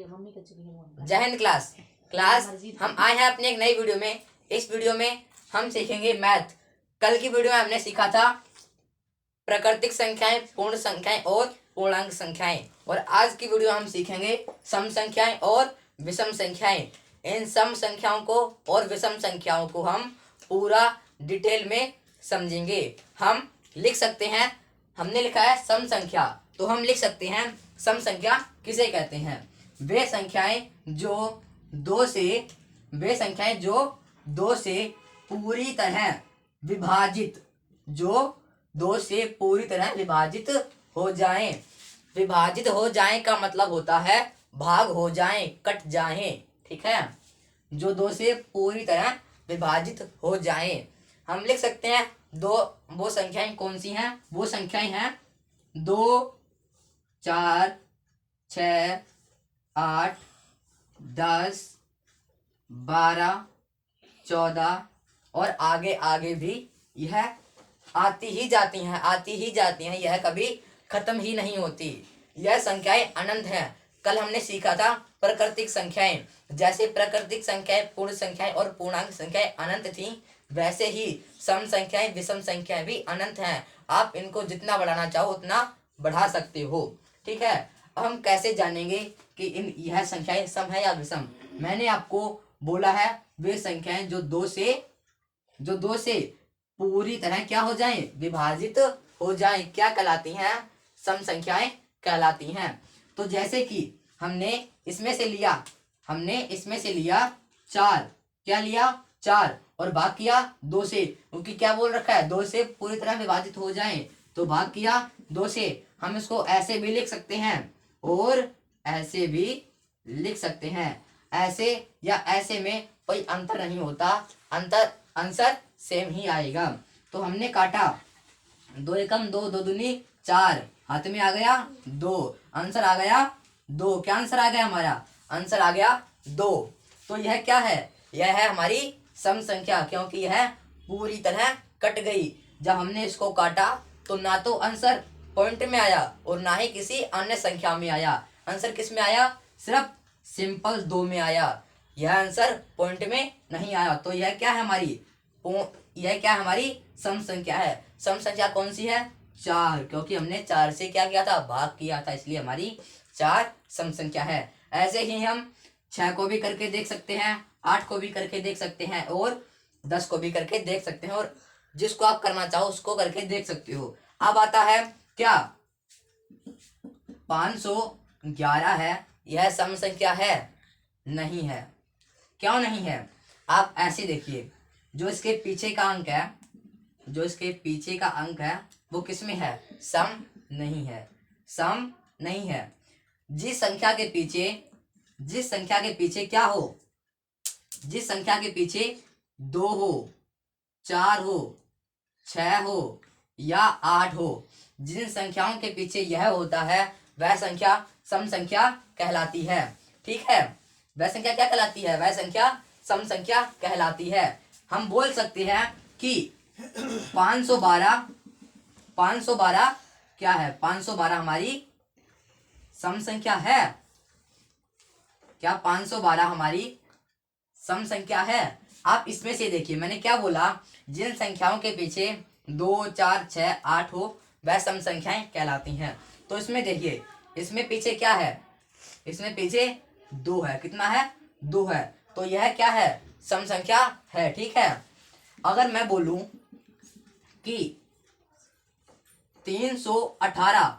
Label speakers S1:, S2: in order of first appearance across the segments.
S1: जय हिंद क्लास हम आए हैं अपने एक नई वीडियो में। इस वीडियो में हम सीखेंगे मैथ। कल की वीडियो में हमने सीखा था प्राकृतिक संख्याएं, पूर्ण संख्याएं और पूर्णांक संख्याएं, और आज की वीडियो हम सीखेंगे सम संख्याएं और विषम संख्याएं। इन सम संख्याओं को और विषम संख्याओं को हम पूरा डिटेल में समझेंगे। हम लिख सकते हैं, हमने लिखा है सम संख्या, तो हम लिख सकते हैं सम संख्या किसे कहते हैं। वे संख्याएं जो दो से पूरी तरह विभाजित हो जाएं। विभाजित हो जाएं का मतलब होता है भाग हो जाएं, कट जाएं, ठीक है। जो दो से पूरी तरह विभाजित हो जाएं, हम लिख सकते हैं दो। वो संख्याएं कौन सी हैं? वो संख्याएं हैं 2, 4, 6, 8, 10, 12, 14 और आगे आगे भी यह आती ही जाती हैं। यह कभी खत्म ही नहीं होती। यह संख्याएं अनंत हैं। कल हमने सीखा था प्राकृतिक संख्याएं। जैसे प्राकृतिक संख्याएं, पूर्ण संख्याएं और पूर्णांक संख्याएं अनंत थीं, वैसे ही सम संख्याएं, विषम संख्याएं भी अनंत हैं। आप इनको जितना बढ़ाना चाहो उतना बढ़ा सकते हो, ठीक है। अब हम कैसे जानेंगे कि यह संख्याएं सम है या विषम? मैंने आपको बोला है वे संख्याएं जो दो से पूरी तरह क्या हो जाएं? विभाजित हो जाएं, क्या कहलाती हैं? सम संख्याएं कहलाती हैं। तो जैसे कि हमने इसमें से लिया 4, क्या लिया? 4, और भाग किया 2 से, क्योंकि क्या बोल रखा है? 2 से पूरी तरह विभाजित हो जाएं, तो भाग किया 2 से। हम इसको ऐसे भी लिख सकते हैं और ऐसे भी लिख सकते हैं। ऐसे या ऐसे में कोई अंतर नहीं होता, आंसर सेम ही आएगा। तो हमने काटा 2 एकम 2, 2 दूनी 4, हाथ में आ गया 2, आंसर आ गया 2। क्या आंसर आ गया हमारा? आंसर आ गया 2। तो यह क्या है? यह है हमारी सम संख्या, क्योंकि यह पूरी तरह कट गई। जब हमने इसको काटा तो ना तो आंसर पॉइंट में आया और ना ही किसी अन्य संख्या में आया। आंसर किस में आया? सिर्फ सिंपल 2 में आया। यह आंसर पॉइंट में नहीं आया। तो यह क्या है हमारी सम संख्या है। सम संख्या कौन सी है? 4, क्योंकि हमने 4 से क्या किया था? भाग किया था, इसलिए हमारी 4 सम संख्या है। ऐसे ही हम 6 को भी करके देख सकते हैं, 8 को भी करके देख सकते हैं और 10 को भी करके देख सकते हैं, और जिसको आप करना चाहो उसको करके देख सकते हो। अब आता है क्या? 511 है। यह सम संख्या है? नहीं है। क्यों नहीं है? आप ऐसे देखिए, जो इसके पीछे का अंक है वो किस में है? सम नहीं है। सम नहीं है। जिस संख्या के पीछे क्या हो? जिस संख्या के पीछे 2 हो, 4 हो, 6 हो या 8 हो, जिन संख्याओं के पीछे यह होता है वह संख्या सम संख्या कहलाती है, ठीक है। वह संख्या क्या कहलाती है? वह संख्या सम संख्या कहलाती है। हम बोल सकते हैं कि 512 क्या है? 512 हमारी सम संख्या है। क्या 512 हमारी सम संख्या है? आप इसमें से देखिए, मैंने क्या बोला? जिन संख्याओं के पीछे 2, 4, 6, 8 हो वह सम संख्याएं कहलाती हैं। तो इसमें देखिए, इसमें पीछे क्या है? इसमें पीछे 2 है। कितना है? 2 है। तो यह क्या है? सम संख्या है, ठीक है। अगर मैं बोलूं कि 318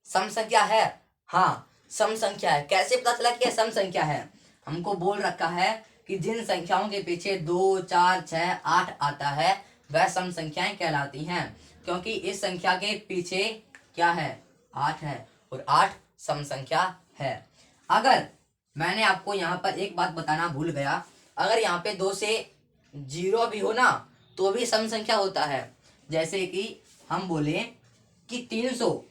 S1: सम संख्या है, हाँ सम संख्या है। कैसे पता चला कि यह सम संख्या है? हमको बोल रखा है कि जिन संख्याओं के पीछे 2, 4, 6, 8 आता है वह सम संख्याएं कहलाती हैं, क्योंकि इस संख्या के पीछे क्या है? 8 है, और 8 सम संख्या है। अगर मैंने आपको यहाँ पर एक बात बताना भूल गया, अगर यहाँ पे 2 से 0 भी हो ना तो भी सम संख्या होता है। जैसे कि हम बोले कि 300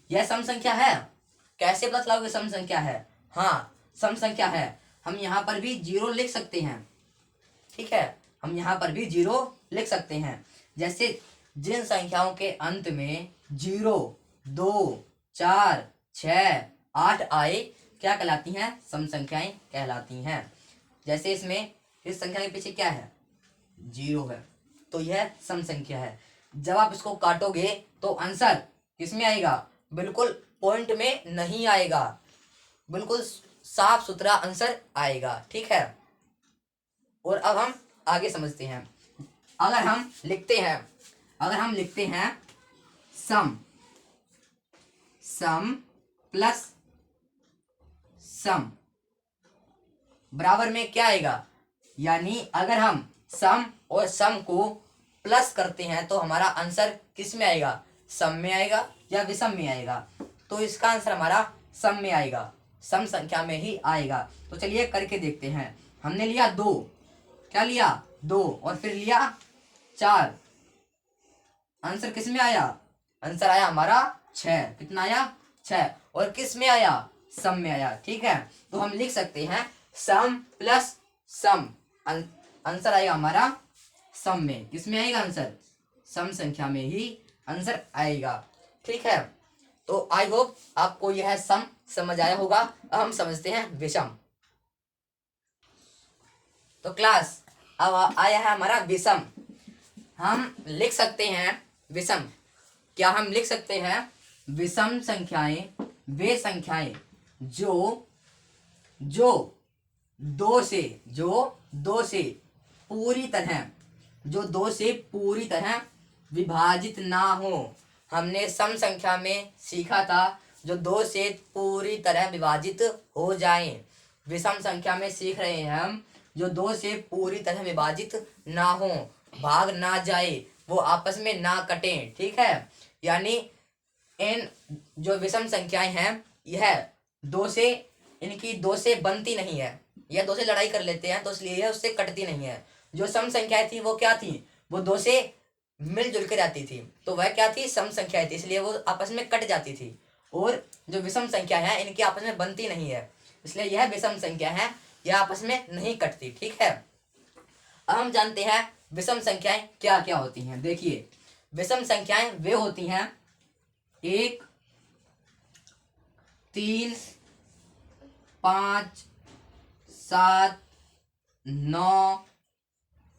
S1: यह सम संख्या है। कैसे पता चला सम संख्या है? हाँ सम संख्या है। हम यहाँ पर भी 0 लिख सकते हैं, ठीक है। हम यहाँ पर भी 0 लिख सकते हैं। जैसे जिन संख्याओं के अंत में 0, 2, 4, 6, 8 आए क्या कहलाती हैं? सम संख्याएं कहलाती हैं। जैसे इसमें इस संख्या के पीछे क्या है? 0 है, तो यह सम संख्या है। जब आप इसको काटोगे तो आंसर किसमें आएगा? बिल्कुल पॉइंट में नहीं आएगा, बिल्कुल साफ सुथरा आंसर आएगा। ठीक है, और अब हम आगे समझते हैं। अगर हम लिखते हैं सम प्लस सम बराबर में क्या आएगा? यानी अगर हम सम और सम को प्लस करते हैं तो हमारा आंसर किस में आएगा? सम में आएगा या विषम में आएगा? तो इसका आंसर हमारा सम में आएगा, सम संख्या में ही आएगा। तो चलिए करके देखते हैं। हमने लिया 2, क्या लिया? 2, और फिर लिया 4, आंसर किस में आया? आंसर आया हमारा 6। कितना आया? 6। और किस में आया? सम में आया। ठीक है, तो हम लिख सकते हैं सम प्लस सम, आंसर आएगा हमारा सम में। किस में आएगा आंसर? सम संख्या में ही आंसर आएगा। ठीक है, तो आई होप आपको यह सम समझ आया होगा। अब हम समझते हैं विषम। तो क्लास अब आया है हमारा विषम। हम लिख सकते हैं विषम, क्या हम लिख सकते हैं? विषम संख्याएं वे संख्याएं जो दो से पूरी तरह विभाजित ना हो। हमने सम संख्या में सीखा था जो 2 से पूरी तरह विभाजित हो जाएं। विषम संख्या में सीख रहे हैं हम जो 2 से पूरी तरह विभाजित ना हो, भाग ना जाए, वो आपस में ना कटें। ठीक है, यानी इन जो विषम संख्याएं हैं यह 2 से, इनकी 2 से बनती नहीं है, यह 2 से लड़ाई कर लेते हैं, तो इसलिए यह उससे कटती नहीं है। जो सम संख्याएं थी वो क्या थी? वो 2 से मिलजुल कर रहती थी, तो वह क्या थी? सम संख्याएं थी, इसलिए वो आपस में कट जाती थी। और जो विषम संख्या है इनकी आपस में बनती नहीं है, इसलिए यह विषम संख्या है, यह आपस में नहीं कटती। ठीक है, अब हम जानते हैं विषम संख्याएं क्या क्या होती हैं। देखिए, विषम संख्याएं वे होती हैं 1, 3, 5, 7, 9,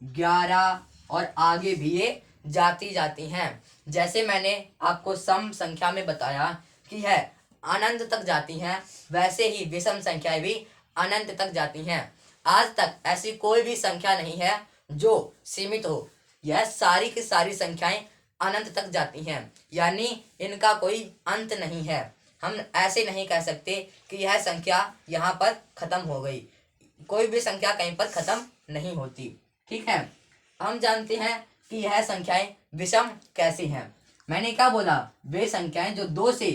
S1: 11 और आगे भी ये जाती हैं। जैसे मैंने आपको सम संख्या में बताया कि यह अनंत तक जाती हैं, वैसे ही विषम संख्याएं भी अनंत तक जाती हैं। आज तक ऐसी कोई भी संख्या नहीं है जो सीमित हो, यह सारी की सारी संख्याएं अनंत तक जाती हैं, यानी इनका कोई अंत नहीं है। हम ऐसे नहीं कह सकते कि यह संख्या यहाँ पर खत्म हो गई, कोई भी संख्या कहीं पर खत्म नहीं होती। ठीक है, हम जानते हैं कि यह संख्याएं विषम कैसी हैं। मैंने क्या बोला? वे संख्याएं जो 2 से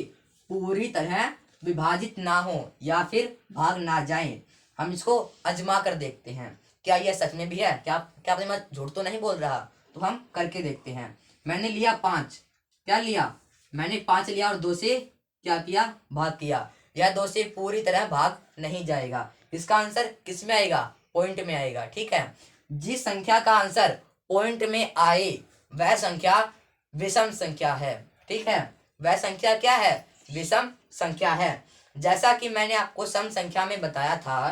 S1: पूरी तरह विभाजित ना हो या फिर भाग ना जाएं। हम इसको आजमा कर देखते हैं, क्या यह सच में भी है? क्या मैं झूठ तो नहीं बोल रहा? तो हम करके देखते हैं। मैंने लिया 5, क्या लिया? मैंने 5 लिया और 2 से क्या किया? भाग किया। यह 2 से पूरी तरह भाग नहीं जाएगा, इसका आंसर किस में आएगा? पॉइंट में आएगा। ठीक है, जिस संख्या का आंसर पॉइंट में आए वह संख्या विषम संख्या है। ठीक है, वह संख्या क्या है? विषम संख्या है। जैसा कि मैंने आपको सम संख्या में बताया था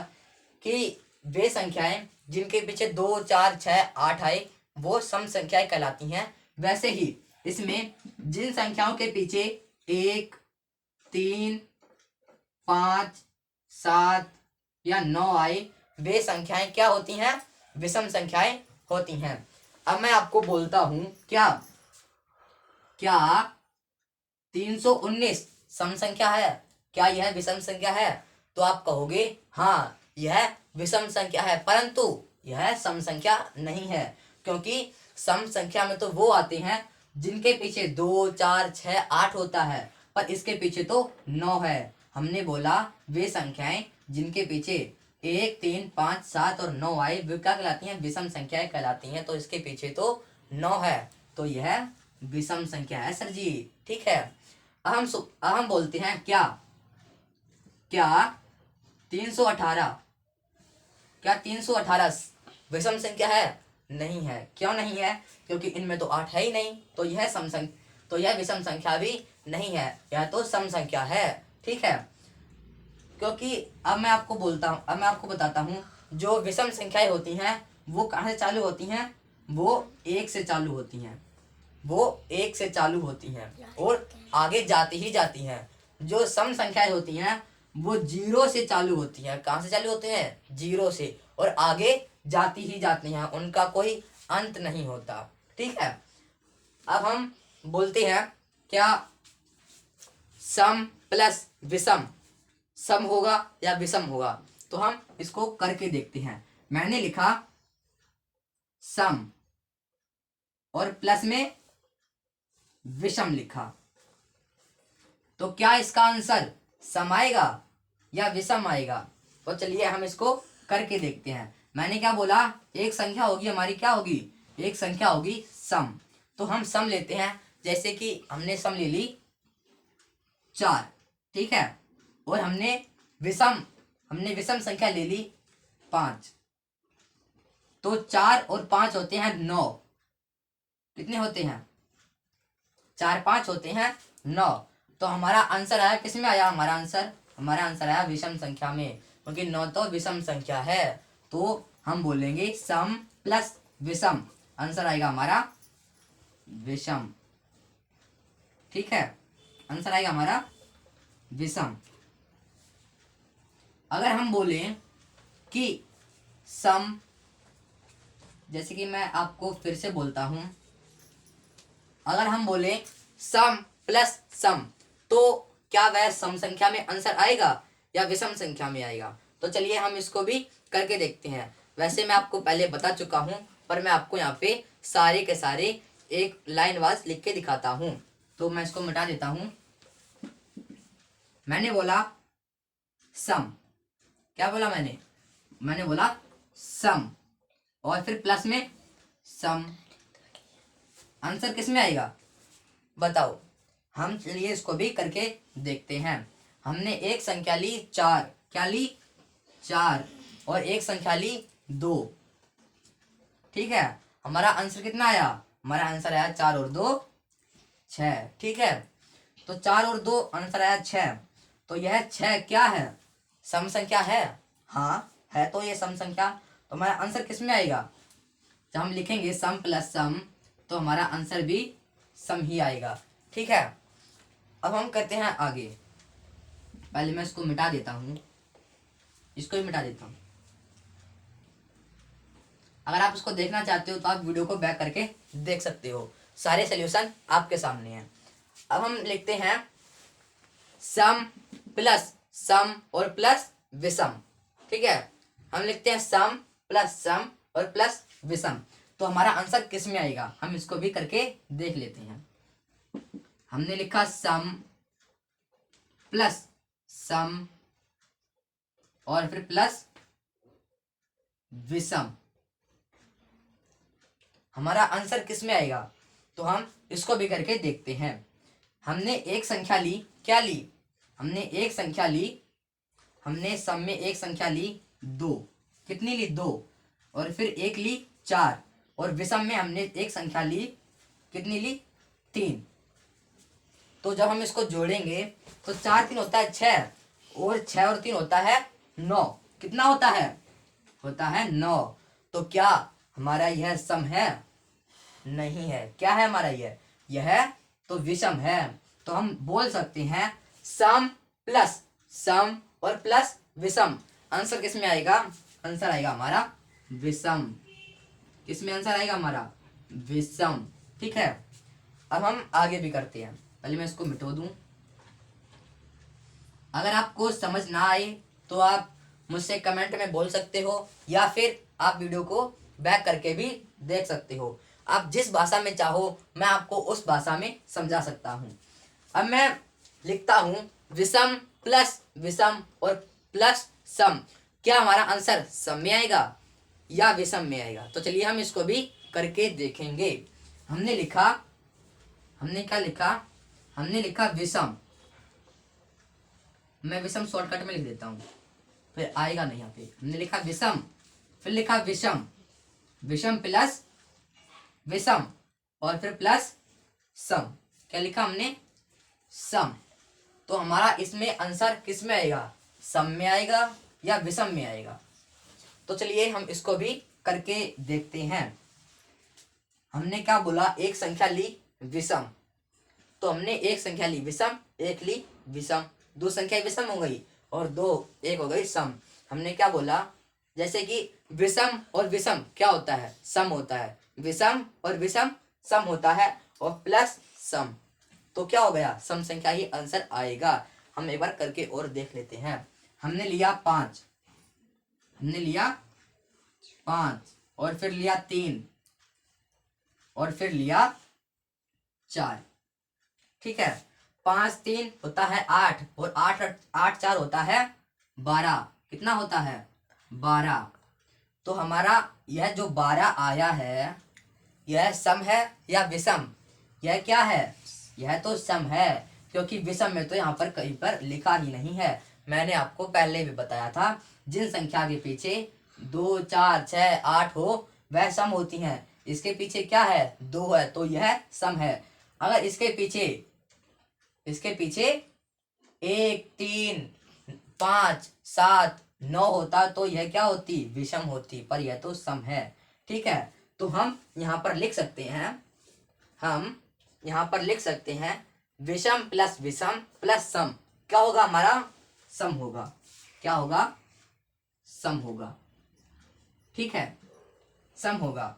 S1: कि वे संख्याएं जिनके पीछे 2, 4, 6, 8 आए वो सम संख्याएं कहलाती हैं, वैसे ही इसमें जिन संख्याओं के पीछे 1, 3, 5, 7 या 9 आए वे संख्याएं क्या होती हैं? विषम संख्याएं होती हैं। अब मैं आपको बोलता हूं, क्या 319 सम संख्या है? क्या यह विषम संख्या है? तो आप कहोगे हाँ यह विषम संख्या है, परंतु यह सम संख्या नहीं है, क्योंकि सम संख्या में तो वो आते हैं जिनके पीछे 2, 4, 6, 8 होता है, पर इसके पीछे तो 9 है। हमने बोला वे संख्याएं जिनके पीछे 1, 3, 5, 7 और 9 आए वे क्या कहलाती हैं? विषम संख्याएं कहलाती हैं। तो इसके पीछे तो 9 है, तो यह विषम संख्या है सर जी। ठीक है, हम बोलते हैं क्या 318 विषम संख्या है? नहीं है। क्यों नहीं है? क्योंकि इनमें तो 8 है ही नहीं, तो यह विषम संख्या भी नहीं है, यह तो सम संख्या है। ठीक है, क्योंकि अब मैं आपको बताता हूँ, जो विषम संख्याएं होती हैं वो कहाँ से चालू होती हैं, वो एक से चालू होती हैं, वो एक से चालू होती हैं और आगे जाती ही जाती हैं। जो सम संख्याएं होती हैं वो जीरो से चालू होती हैं। कहाँ से चालू होते हैं? जीरो से, और आगे जाती ही जाती हैं, उनका कोई अंत नहीं होता। ठीक है, अब हम बोलते हैं क्या सम प्लस विषम सम होगा या विषम होगा, तो हम इसको करके देखते हैं। मैंने लिखा सम और प्लस में विषम लिखा, तो क्या इसका आंसर सम आएगा या विषम आएगा? तो चलिए हम इसको करके देखते हैं। मैंने क्या बोला, एक संख्या होगी हमारी, क्या होगी? एक संख्या होगी सम। तो हम सम लेते हैं, जैसे कि हमने सम ले ली 4, ठीक है, और हमने विषम संख्या ले ली 5। तो 4 और 5 होते हैं 9। कितने होते हैं? 4 5 होते हैं 9। तो हमारा आंसर आया, किस में आया हमारा आंसर आया विषम संख्या में, क्योंकि 9 तो विषम संख्या है। तो हम बोलेंगे सम प्लस विषम, आंसर आएगा हमारा विषम। ठीक है, आंसर आएगा हमारा विषम। अगर हम बोलें कि सम, जैसे कि मैं आपको फिर से बोलता हूं, अगर हम बोले सम प्लस सम, तो क्या वह सम संख्या में आंसर आएगा या विषम संख्या में आएगा? तो चलिए हम इसको भी करके देखते हैं। वैसे मैं आपको पहले बता चुका हूं, पर मैं आपको यहाँ पे सारे के सारे एक लाइन वाइज लिख के दिखाता हूं। तो मैं इसको मिटा देता हूं। मैंने बोला सम, क्या बोला मैंने बोला सम, और फिर प्लस में सम। आंसर किस में आएगा बताओ? हम चलिए इसको भी करके देखते हैं। हमने एक संख्या ली 4, क्या ली? 4, और एक संख्या ली 2। ठीक है, हमारा आंसर कितना आया? हमारा आंसर आया 4 और 2 6। ठीक है, तो 4 और 2 आंसर आया 6। तो यह 6 क्या है? सम संख्या है। हाँ है, तो ये सम संख्या। तो हमारा आंसर किस में आएगा? जब हम लिखेंगे सम प्लस सम, तो हमारा आंसर भी सम ही आएगा। ठीक है, अब हम करते हैं आगे। पहले मैं इसको मिटा देता हूं, इसको भी मिटा देता हूं। अगर आप इसको देखना चाहते हो तो आप वीडियो को बैक करके देख सकते हो, सारे सॉल्यूशन आपके सामने हैं। अब हम लिखते हैं सम प्लस सम और प्लस विषम। ठीक है, हम लिखते हैं सम प्लस सम और प्लस विषम। तो हमारा आंसर किस में आएगा, हम इसको भी करके देख लेते हैं। हमने लिखा सम प्लस सम और फिर प्लस विषम, हमारा आंसर किस में आएगा? तो हम इसको भी करके देखते हैं। हमने एक संख्या ली, क्या ली? हमने एक संख्या ली, हमने सम में एक संख्या ली 2। कितनी ली? 2, और फिर एक ली 4, और विषम में हमने एक संख्या ली, कितनी ली? 3। तो जब हम इसको जोड़ेंगे तो 4 3 होता है 6, और 6 और 3 होता है 9। कितना होता है? होता है 9। तो क्या हमारा यह सम है? नहीं है। क्या है हमारा यह तो विषम है। तो हम बोल सकते हैं सम प्लस सम और प्लस विषम। आंसर किस में आएगा? आंसर आएगा हमारा विषम। किस में आंसर आएगा हमारा? विषम। ठीक है, अब हम आगे भी करते हैं। पहले मैं इसको मिटा दूं। अगर आपको समझ ना आए तो आप मुझसे कमेंट में बोल सकते हो, या फिर आप वीडियो को बैक करके भी देख सकते हो। आप जिस भाषा में चाहो मैं आपको उस भाषा में समझा सकता हूँ। अब मैं लिखता हूँ विषम प्लस विषम और प्लस सम। क्या हमारा आंसर सम में आएगा या विषम में आएगा? तो चलिए हम इसको भी करके देखेंगे। हमने क्या लिखा? हमने लिखा विषम। मैं विषम शॉर्टकट में लिख देता हूँ, फिर आएगा नहीं यहाँ पे। हमने लिखा विषम, फिर लिखा विषम, विषम प्लस विषम और फिर प्लस सम। क्या लिखा हमने? सम। तो हमारा इसमें आंसर किस में आएगा? सम में आएगा या विषम में आएगा। तो चलिए हम इसको भी करके देखते हैं। हमने क्या बोला, एक संख्या ली विषम, तो हमने एक संख्या ली विषम, एक ली विषम, दो संख्या विषम हो गई और दो एक हो गई सम। हमने क्या बोला, जैसे कि विषम और विषम क्या होता है, सम होता है, विषम और विषम सम होता है और प्लस सम, तो क्या हो गया, सम संख्या ही आंसर आएगा। हम एक बार करके और देख लेते हैं। हमने लिया 5, हमने लिया 5 और फिर लिया 3 और फिर लिया 4, ठीक है। 5 3 होता है 8 और 8 4 होता है 12, कितना होता है 12। तो हमारा यह जो 12 आया है यह सम है या विषम, यह क्या है, यह तो सम है, क्योंकि विषम में तो यहाँ पर कहीं पर लिखा ही नहीं है। मैंने आपको पहले भी बताया था, जिन संख्या के पीछे 2 4 6 8 हो वह सम होती हैं। इसके पीछे क्या है, 2 है तो यह सम है। अगर इसके पीछे 1 3 5 7 9 होता तो यह क्या होती, विषम होती, पर यह तो सम है, ठीक है। तो हम यहाँ पर लिख सकते हैं, हम यहाँ पर लिख सकते हैं विषम प्लस विषम प्लस सम, क्या होगा हमारा, सम होगा, क्या होगा, सम होगा, ठीक है, सम होगा।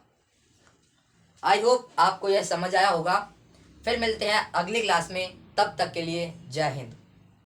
S1: आई होप आपको यह समझ आया होगा। फिर मिलते हैं अगली क्लास में, तब तक के लिए जय हिंद।